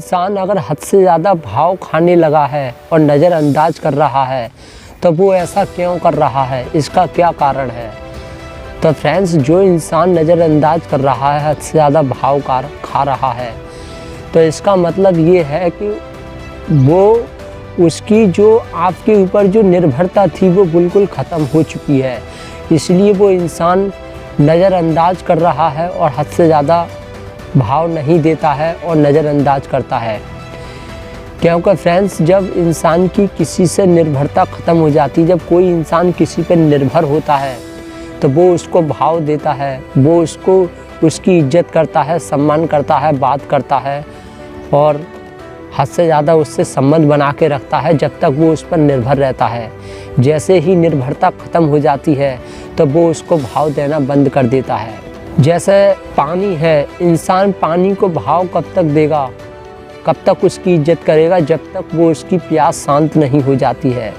इंसान अगर हद से ज़्यादा भाव खाने लगा है और नज़रअंदाज कर रहा है तो वो ऐसा क्यों कर रहा है, इसका क्या कारण है। तो फ्रेंड्स, जो इंसान नज़रअंदाज कर रहा है, हद से ज़्यादा भाव खा रहा है, तो इसका मतलब ये है कि वो उसकी जो आपके ऊपर जो निर्भरता थी वो बिल्कुल ख़त्म हो चुकी है। इसलिए वो इंसान नज़रअंदाज कर रहा है और हद से ज़्यादा भाव नहीं देता है और नज़रअंदाज करता है। क्योंकि फ्रेंड्स, जब इंसान की किसी से निर्भरता ख़त्म हो जाती है, जब कोई इंसान किसी पर निर्भर होता है तो वो उसको भाव देता है, वो उसकी इज्जत करता है, सम्मान करता है, बात करता है और हद से ज़्यादा उससे संबंध बना के रखता है जब तक वो उस पर निर्भर रहता है। जैसे ही निर्भरता ख़त्म हो जाती है तो वो उसको भाव देना बंद कर देता है। जैसे पानी है, इंसान पानी को भाव कब तक देगा, कब तक उसकी इज्जत करेगा, जब तक वो उसकी प्यास शांत नहीं हो जाती है।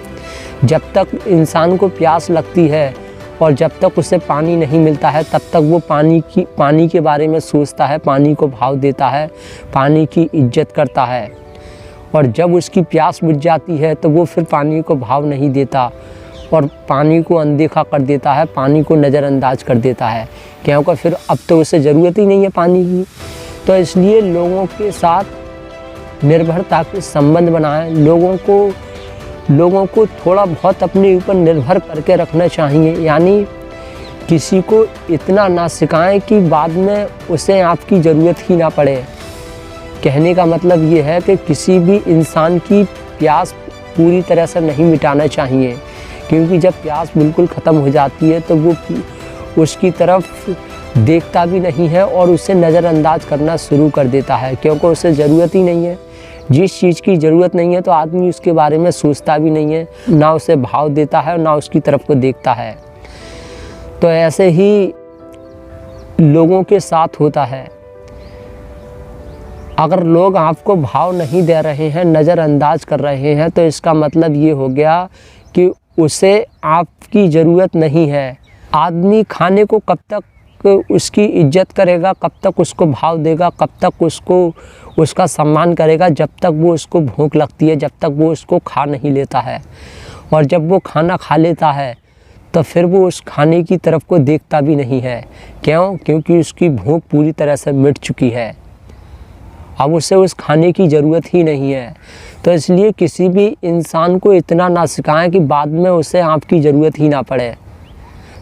जब तक इंसान को प्यास लगती है और जब तक उसे पानी नहीं मिलता है तब तक वो पानी के बारे में सोचता है, पानी को भाव देता है, पानी की इज्जत करता है। और जब उसकी प्यास बुझ जाती है तो वो फिर पानी को भाव नहीं देता और पानी को अनदेखा कर देता है, पानी को नज़रअंदाज कर देता है, क्योंकि फिर अब तो उसे ज़रूरत ही नहीं है पानी की। तो इसलिए लोगों के साथ निर्भरता के संबंध बनाएं, लोगों को थोड़ा बहुत अपने ऊपर निर्भर करके रखना चाहिए। यानी किसी को इतना ना सिखाएं कि बाद में उसे आपकी ज़रूरत ही ना पड़े। कहने का मतलब ये है कि किसी भी इंसान की प्यास पूरी तरह से नहीं मिटाना चाहिए, क्योंकि जब प्यास बिल्कुल ख़त्म हो जाती है तो वो उसकी तरफ देखता भी नहीं है और उसे नज़रअंदाज करना शुरू कर देता है, क्योंकि उसे ज़रूरत ही नहीं है। जिस चीज़ की ज़रूरत नहीं है तो आदमी उसके बारे में सोचता भी नहीं है, ना उसे भाव देता है और ना उसकी तरफ को देखता है। तो ऐसे ही लोगों के साथ होता है। अगर लोग आपको भाव नहीं दे रहे हैं, नज़रअंदाज कर रहे हैं, तो इसका मतलब ये हो गया कि उसे आपकी ज़रूरत नहीं है। आदमी खाने को कब तक उसकी इज्जत करेगा, कब तक उसको भाव देगा, कब तक उसका सम्मान करेगा, जब तक वो उसको भूख लगती है, जब तक वो उसको खा नहीं लेता है। और जब वो खाना खा लेता है तो फिर वो उस खाने की तरफ को देखता भी नहीं है। क्यों? क्योंकि उसकी भूख पूरी तरह से मिट चुकी है, अब उसे उस खाने की ज़रूरत ही नहीं है। तो इसलिए किसी भी इंसान को इतना ना सिखाएं कि बाद में उसे आपकी ज़रूरत ही ना पड़े।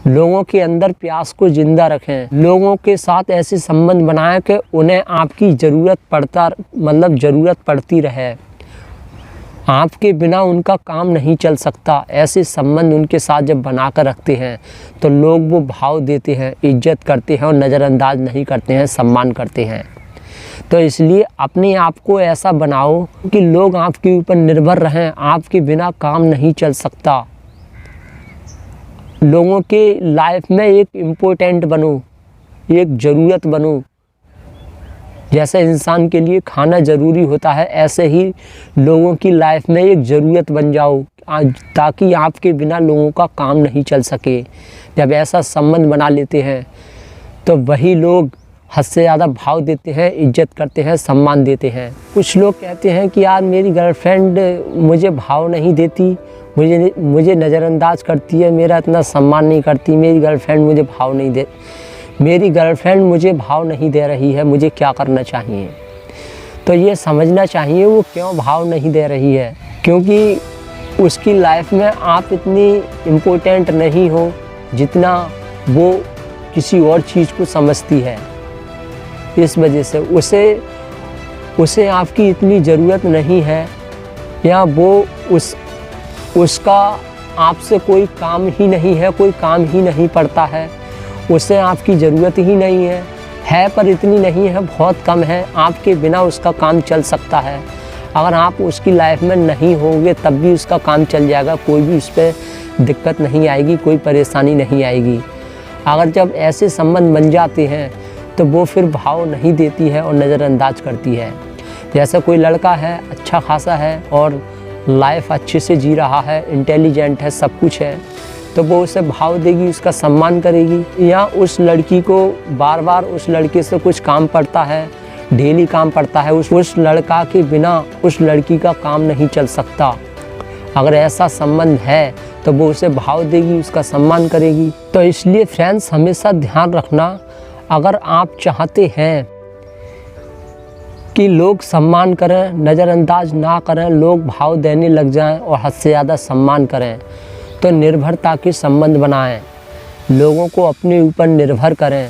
लोगों के अंदर प्यास को ज़िंदा रखें, लोगों के साथ ऐसे संबंध बनाएं कि उन्हें आपकी ज़रूरत पड़ती रहे, आपके बिना उनका काम नहीं चल सकता। ऐसे संबंध उनके साथ जब बना कर रखते हैं तो लोग वो भाव देते हैं, इज्जत करते हैं और नज़रअंदाज नहीं करते हैं, सम्मान करते हैं। तो इसलिए अपने आप को ऐसा बनाओ कि लोग आपके ऊपर निर्भर रहें, आपके बिना काम नहीं चल सकता। लोगों के लाइफ में एक इम्पोर्टेंट बनो, एक ज़रूरत बनो। जैसे इंसान के लिए खाना ज़रूरी होता है, ऐसे ही लोगों की लाइफ में एक ज़रूरत बन जाओ, ताकि आपके बिना लोगों का काम नहीं चल सके। जब ऐसा संबंध बना लेते हैं तो वही लोग हद से ज़्यादा भाव देते हैं, इज्जत करते हैं, सम्मान देते हैं। कुछ लोग कहते हैं कि यार मेरी गर्लफ्रेंड मुझे भाव नहीं देती, मुझे नज़रअंदाज करती है, मेरा इतना सम्मान नहीं करती, मेरी गर्लफ्रेंड मुझे भाव नहीं दे रही है, मुझे क्या करना चाहिए। तो ये समझना चाहिए वो क्यों भाव नहीं दे रही है, क्योंकि उसकी लाइफ में आप इतनी इम्पोर्टेंट नहीं हो जितना वो किसी और चीज़ को समझती है। इस वजह से उसे आपकी इतनी ज़रूरत नहीं है, या वो उसका आपसे कोई काम ही नहीं है, कोई काम ही नहीं पड़ता है, उसे आपकी ज़रूरत ही नहीं है पर इतनी नहीं है, बहुत कम है, आपके बिना उसका काम चल सकता है। अगर आप उसकी लाइफ में नहीं होंगे तब भी उसका काम चल जाएगा, कोई भी उस पर दिक्कत नहीं आएगी, कोई परेशानी नहीं आएगी। अगर जब ऐसे संबंध बन जाते हैं तो वो फिर भाव नहीं देती है और नज़रअंदाज करती है। जैसे कोई लड़का है, अच्छा खासा है और लाइफ अच्छे से जी रहा है, इंटेलिजेंट है, सब कुछ है, तो वो उसे भाव देगी, उसका सम्मान करेगी। या उस लड़की को बार बार उस लड़के से कुछ काम पड़ता है, डेली काम पड़ता है, उस लड़का के बिना उस लड़की का काम नहीं चल सकता। अगर ऐसा संबंध है तो वो उसे भाव देगी, उसका सम्मान करेगी। तो इसलिए फ्रेंड्स हमेशा ध्यान रखना, अगर आप चाहते हैं कि लोग सम्मान करें, नज़रअंदाज ना करें, लोग भाव देने लग जाएं और हद से ज़्यादा सम्मान करें, तो निर्भरता के संबंध बनाएं, लोगों को अपने ऊपर निर्भर करें।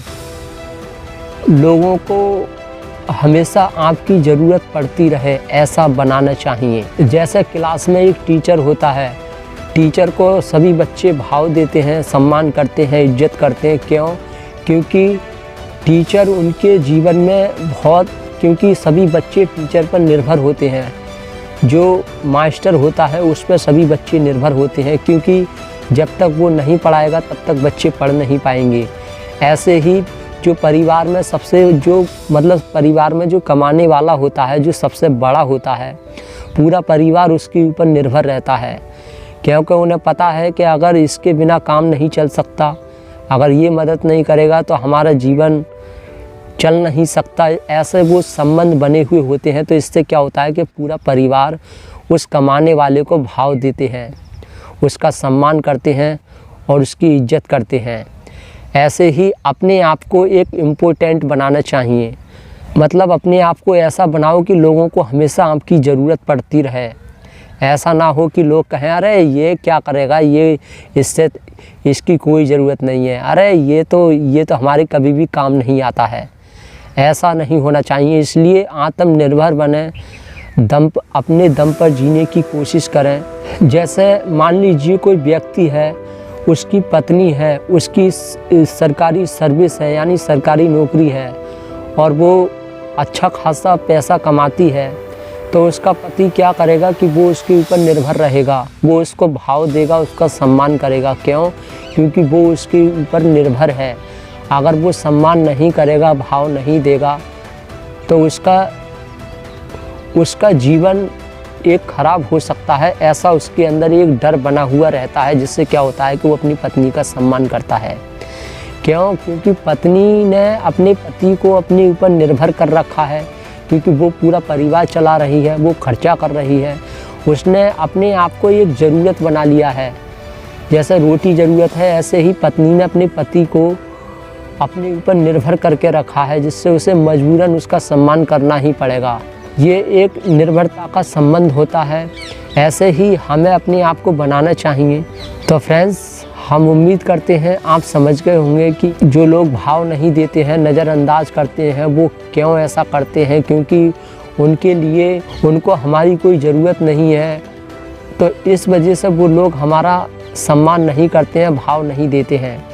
लोगों को हमेशा आपकी ज़रूरत पड़ती रहे, ऐसा बनाना चाहिए। जैसे क्लास में एक टीचर होता है, टीचर को सभी बच्चे भाव देते हैं, सम्मान करते हैं, इज्जत करते हैं। क्यों? क्योंकि टीचर उनके जीवन में क्योंकि सभी बच्चे टीचर पर निर्भर होते हैं। जो मास्टर होता है उस पर सभी बच्चे निर्भर होते हैं, क्योंकि जब तक वो नहीं पढ़ाएगा तब तक बच्चे पढ़ नहीं पाएंगे। ऐसे ही जो परिवार में परिवार में जो कमाने वाला होता है, जो सबसे बड़ा होता है, पूरा परिवार उसके ऊपर निर्भर रहता है। क्योंकि उन्हें पता है कि अगर इसके बिना काम नहीं चल सकता, अगर ये मदद नहीं करेगा तो हमारा जीवन चल नहीं सकता। ऐसे वो संबंध बने हुए होते हैं। तो इससे क्या होता है कि पूरा परिवार उस कमाने वाले को भाव देते हैं, उसका सम्मान करते हैं और उसकी इज्जत करते हैं। ऐसे ही अपने आप को एक इम्पोर्टेंट बनाना चाहिए, मतलब अपने आप को ऐसा बनाओ कि लोगों को हमेशा आपकी ज़रूरत पड़ती रहे। ऐसा ना हो कि लोग कहें अरे ये क्या करेगा, इसकी कोई ज़रूरत नहीं है, अरे ये तो हमारे कभी भी काम नहीं आता है। ऐसा नहीं होना चाहिए। इसलिए आत्मनिर्भर बने, अपने दम पर जीने की कोशिश करें। जैसे मान लीजिए कोई व्यक्ति है, उसकी पत्नी है, उसकी सरकारी सर्विस है यानी सरकारी नौकरी है और वो अच्छा खासा पैसा कमाती है, तो उसका पति क्या करेगा कि वो उसके ऊपर निर्भर रहेगा, वो उसको भाव देगा, उसका सम्मान करेगा। क्यों? क्योंकि वो उसके ऊपर निर्भर है। अगर वो सम्मान नहीं करेगा, भाव नहीं देगा, तो उसका जीवन एक ख़राब हो सकता है। ऐसा उसके अंदर एक डर बना हुआ रहता है, जिससे क्या होता है कि वो अपनी पत्नी का सम्मान करता है। क्यों? क्योंकि पत्नी ने अपने पति को अपने ऊपर निर्भर कर रखा है, क्योंकि वो पूरा परिवार चला रही है, वो खर्चा कर रही है। उसने अपने आप को एक ज़रूरत बना लिया है। जैसे रोटी ज़रूरत है, ऐसे ही पत्नी ने अपने पति को अपने ऊपर निर्भर करके रखा है, जिससे उसे मजबूरन उसका सम्मान करना ही पड़ेगा। ये एक निर्भरता का संबंध होता है। ऐसे ही हमें अपने आप को बनाना चाहिए। तो फ्रेंड्स, हम उम्मीद करते हैं आप समझ गए होंगे कि जो लोग भाव नहीं देते हैं, नज़रअंदाज करते हैं, वो क्यों ऐसा करते हैं। क्योंकि उनको हमारी कोई ज़रूरत नहीं है, तो इस वजह से वो लोग हमारा सम्मान नहीं करते हैं, भाव नहीं देते हैं।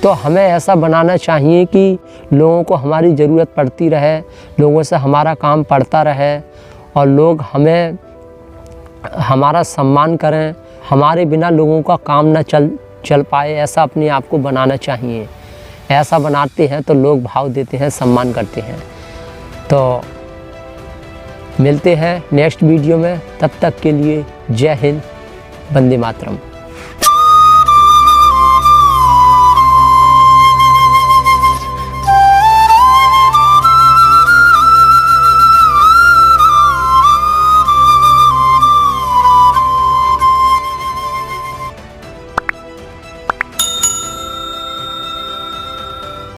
तो हमें ऐसा बनाना चाहिए कि लोगों को हमारी ज़रूरत पड़ती रहे, लोगों से हमारा काम पड़ता रहे और लोग हमारा सम्मान करें, हमारे बिना लोगों का काम ना चल पाए। ऐसा अपने आप को बनाना चाहिए। ऐसा बनाते हैं तो लोग भाव देते हैं, सम्मान करते हैं। तो मिलते हैं नेक्स्ट वीडियो में, तब तक के लिए जय हिंद, वंदे मातरम।